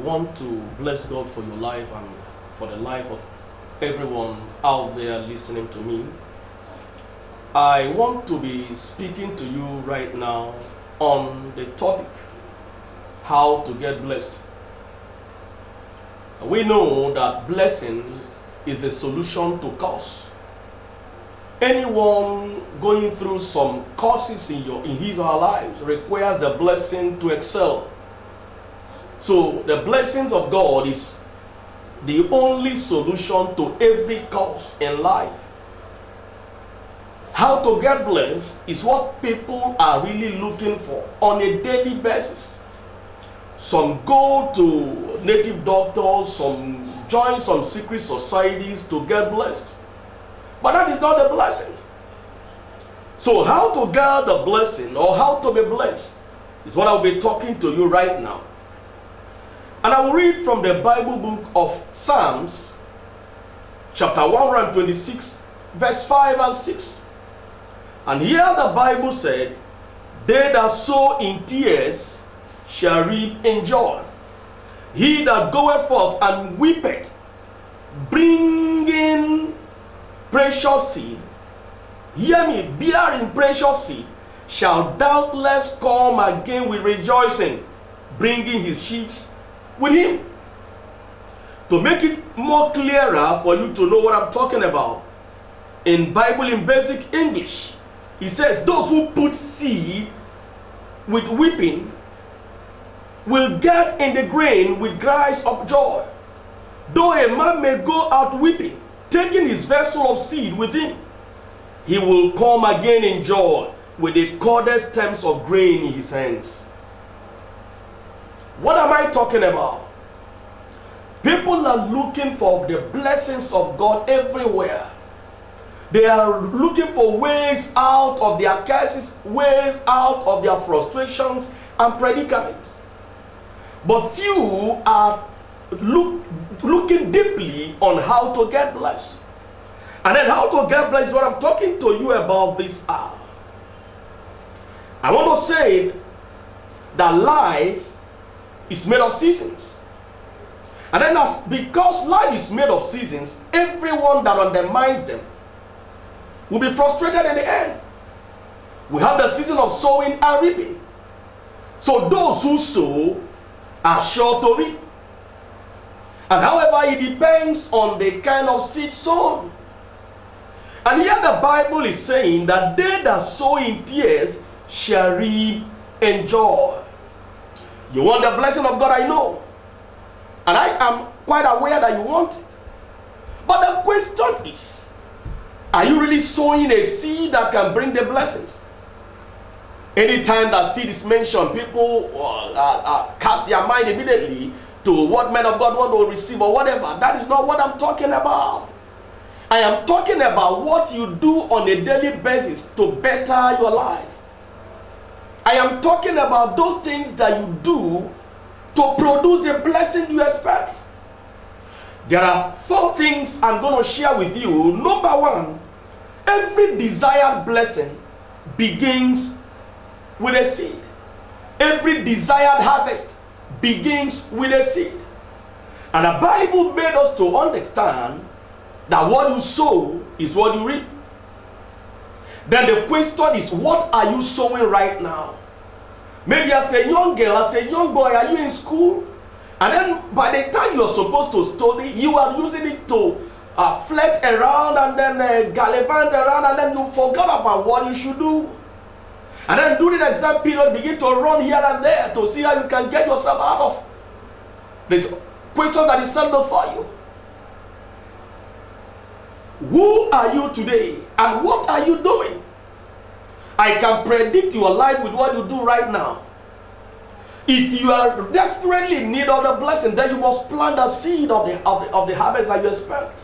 want to bless God for your life and for the life of everyone out there listening to me. I want to be speaking to you right now on the topic, how to get blessed. We know that blessing is a solution to curse. Anyone going through some curses in his or her lives requires the blessing to excel. So the blessings of God is the only solution to every curse in life. How to get blessed is what people are really looking for on a daily basis. Some go to native doctors, some join some secret societies to get blessed. But that is not the blessing. So how to get the blessing or how to be blessed is what I'll be talking to you right now. And I will read from the Bible book of Psalms, chapter 126, verse 5 and 6. And here the Bible said, "They that sow in tears shall reap in joy. He that goeth forth and weepeth, bringing precious seed," hear me, bearing precious seed, "shall doubtless come again with rejoicing, bringing his sheaves with him." To make it more clearer for you to know what I'm talking about, in Bible in basic English, it says, those who put seed with weeping will get in the grain with cries of joy. Though a man may go out weeping, taking his vessel of seed with him, he will come again in joy with the corded stems of grain in his hands. What am I talking about? People are looking for the blessings of God everywhere. They are looking for ways out of their curses, ways out of their frustrations and predicaments. But few are looking deeply on how to get blessed. And then how to get blessed is what I'm talking to you about this hour. I want to say that life is made of seasons. And then because life is made of seasons, everyone that undermines them will be frustrated in the end. We have the season of sowing and reaping. So those who sow are sure to reap. And however, it depends on the kind of seed sown. And here the Bible is saying that they that sow in tears shall reap in joy. You want the blessing of God, I know. And I am quite aware that you want it. But the question is, are you really sowing a seed that can bring the blessings? Anytime that seed is mentioned, people cast their mind immediately to what men of God want to receive or whatever. That is not what I'm talking about. I am talking about what you do on a daily basis to better your life. I am talking about those things that you do to produce the blessing you expect. There are 4 things I'm going to share with you. Number 1, every desired blessing begins with a seed. Every desired harvest begins with a seed. And the Bible made us to understand that what you sow is what you reap. Then the question is, what are you sowing right now? Maybe as a young girl, as a young boy, are you in school? And then by the time you're supposed to study, you are using it to flirt around and then gallivant around, and then you forgot about what you should do. And then during the exam period, begin to run here and there to see how you can get yourself out of this question that is set before you. Who are you today and what are you doing? I can predict your life with what you do right now. If you are desperately in need of the blessing, then you must plant the seed of the harvest that you expect.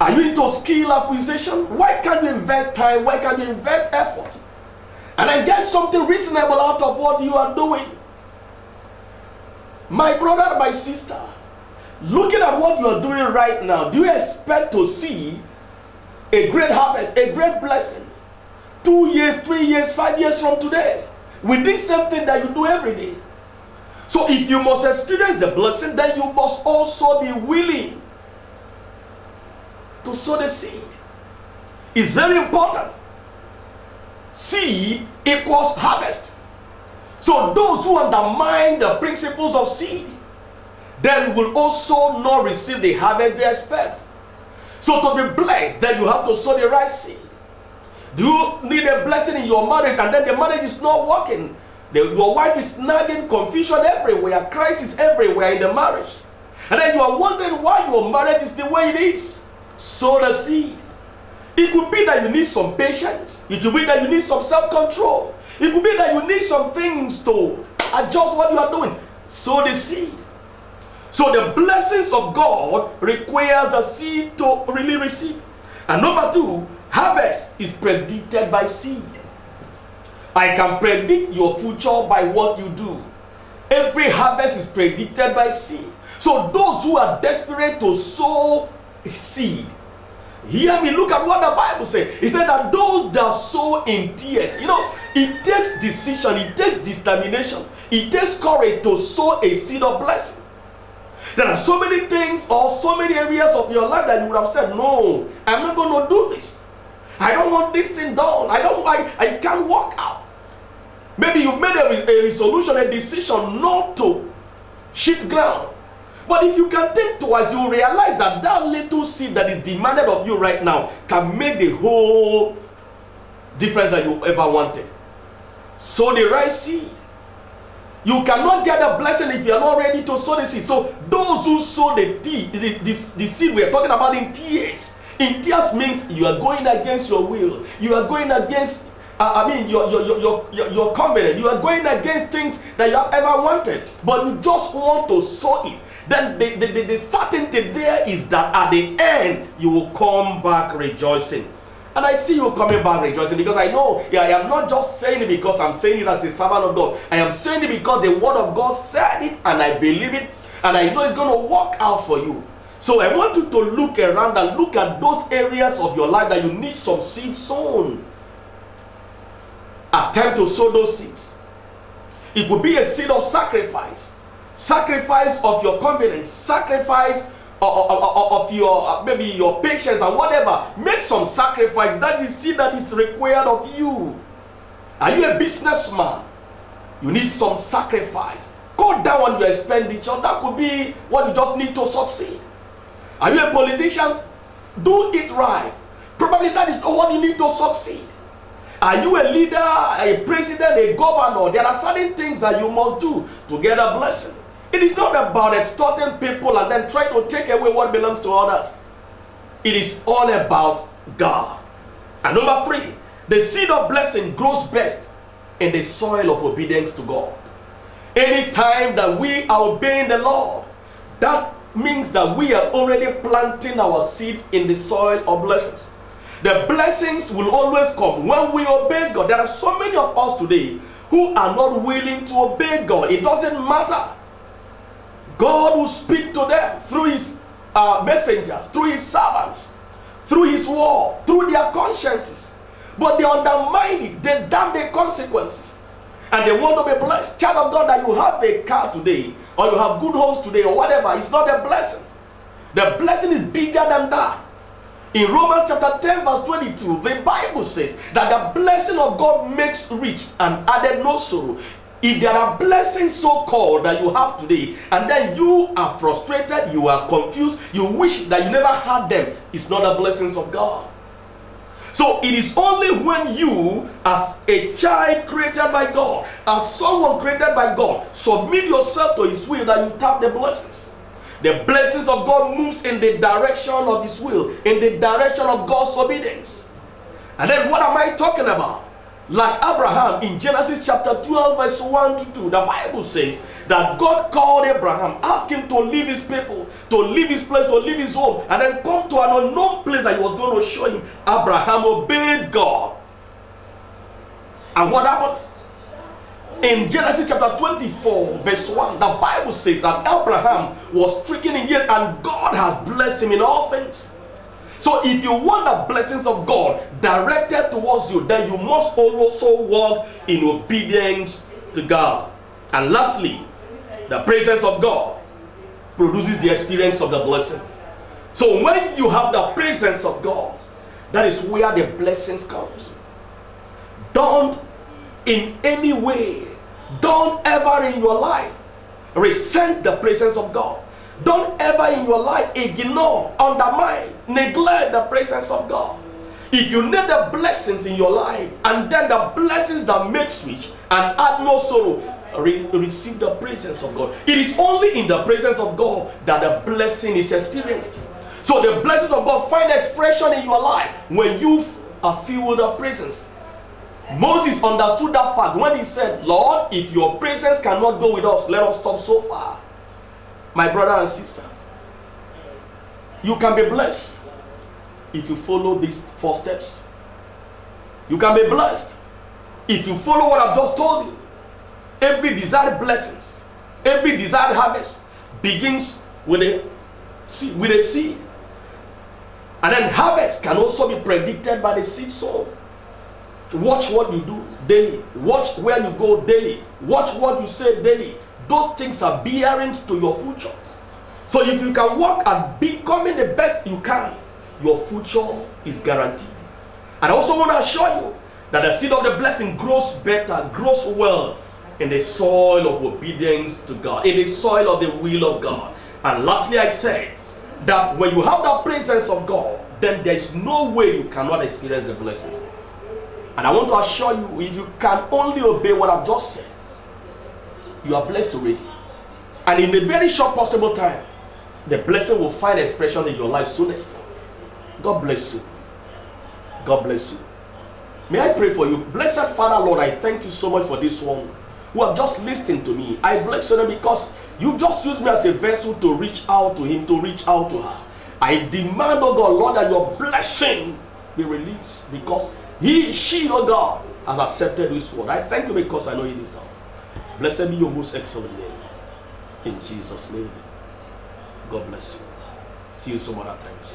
Are you into skill acquisition? Why can't you invest time? Why can't you invest effort? And then get something reasonable out of what you are doing. My brother, my sister, looking at what you are doing right now, do you expect to see a great harvest, a great blessing 2 years, 3 years, 5 years from today with this same thing that you do every day? So if you must experience the blessing, then you must also be willing to sow the seed. It's very important. Seed equals harvest. So those who undermine the principles of seed, then will also not receive the harvest they expect. So to be blessed, then you have to sow the right seed. Do you need a blessing in your marriage and then the marriage is not working? Your wife is nagging, confusion everywhere, crisis everywhere in the marriage. And then you are wondering why your marriage is the way it is. Sow the seed. It could be that you need some patience. It could be that you need some self-control. It could be that you need some things to adjust what you are doing. Sow the seed. So the blessings of God requires the seed to really receive. And number two, harvest is predicted by seed. I can predict your future by what you do. Every harvest is predicted by seed. So those who are desperate to sow seed, hear me, look at what the Bible says. It said that those that sow in tears, it takes decision, it takes determination, it takes courage to sow a seed of blessing. There are so many things or so many areas of your life that you would have said, no, I'm not going to do this. I don't want this thing done. I can't walk out. Maybe you've made a resolution, a decision not to shift ground. But if you can think twice, you will realize that that little seed that is demanded of you right now can make the whole difference that you ever wanted. Sow the right seed. You cannot get a blessing if you are not ready to sow the seed. So those who sow the seed we are talking about in tears. In tears means you are going against your will. You are going against your covenant. You are going against things that you have ever wanted. But you just want to sow it. Then the certainty there is that at the end you will come back rejoicing. And I see you coming back rejoicing because I know I am not just saying it because I'm saying it as a servant of God. I am saying it because the word of God said it and I believe it and I know it's going to work out for you. So I want you to look around and look at those areas of your life that you need some seed sown. Attempt to sow those seeds. It could be a seed of sacrifice. Sacrifice of your confidence. Sacrifice of your maybe your patience and whatever. Make some sacrifice. That is seed that is required of you. Are you a businessman? You need some sacrifice. Cut down on your expenditure. That could be what you just need to succeed. Are you a politician? Do it right. Probably that is not what you need to succeed. Are you a leader, a president, a governor? There are certain things that you must do to get a blessing. It is not about extorting people and then trying to take away what belongs to others. It is all about God. And number three, the seed of blessing grows best in the soil of obedience to God. Anytime that we are obeying the Lord, that means that we are already planting our seed in the soil of blessings. The blessings will always come when we obey God. There are so many of us today who are not willing to obey God. It doesn't matter. God will speak to them through his messengers, through his servants, through his word, through their consciences. But they undermine it. They damn the consequences. And they want to be blessed. Child of God, that you have a car today, or you have good homes today, or whatever, it's not a blessing. The blessing is bigger than that. In Romans chapter 10 verse 22, the Bible says that the blessing of God makes rich and added no sorrow. If there are blessings so called that you have today, and then you are frustrated, you are confused, you wish that you never had them, it's not the blessings of God. So it is only when you, as a child created by God, as someone created by God, submit yourself to his will, that you tap the blessings. The blessings of God moves in the direction of his will, in the direction of God's obedience. And then what am I talking about? Like Abraham in Genesis chapter 12 verse 1 to 2, the Bible says that God called Abraham, asked him to leave his people, to leave his place, to leave his home, and then come to an unknown place that he was going to show him. Abraham obeyed God. And what happened? In Genesis chapter 24 verse 1, the Bible says that Abraham was stricken in years and God has blessed him in all things. So if you want the blessings of God directed towards you, then you must also walk in obedience to God. And lastly, The presence of God produces the experience of the blessing. So when you have the presence of God, that is where the blessings comes. Don't in any way, don't ever in your life resent the presence of God. Don't ever in your life ignore, undermine, neglect the presence of God. If you need the blessings in your life, and then the blessings that make switch and add no sorrow, receive the presence of God. It is only in the presence of God that the blessing is experienced. So the blessings of God find expression in your life when you are filled with the presence. Moses understood that fact when he said, Lord, if your presence cannot go with us, let us stop so far. My brother and sister, you can be blessed if you follow these 4 steps. You can be blessed if you follow what I've just told you. Every desired blessings, every desired harvest begins with a seed. And then harvest can also be predicted by the seed sown. Watch what you do daily. Watch where you go daily. Watch what you say daily. Those things are bearings to your future. So if you can work at becoming the best you can, your future is guaranteed. And I also want to assure you that the seed of the blessing grows better, grows well in the soil of obedience to God, in the soil of the will of God. And lastly, I said that when you have that presence of God, then there is no way you cannot experience the blessings. And I want to assure you, if you can only obey what I've just said, you are blessed already. And in a very short possible time, the blessing will find expression in your life soonest. God bless you. God bless you. May I pray for you? Blessed Father, Lord, I thank you so much for this one who have just listened to me. I bless you because you just used me as a vessel to reach out to him, to reach out to her. I demand, oh God, Lord, that your blessing be released because she, oh God, has accepted this word. I thank you because I know it is done. Blessed be your most excellent name. In Jesus' name. God bless you. See you some other times.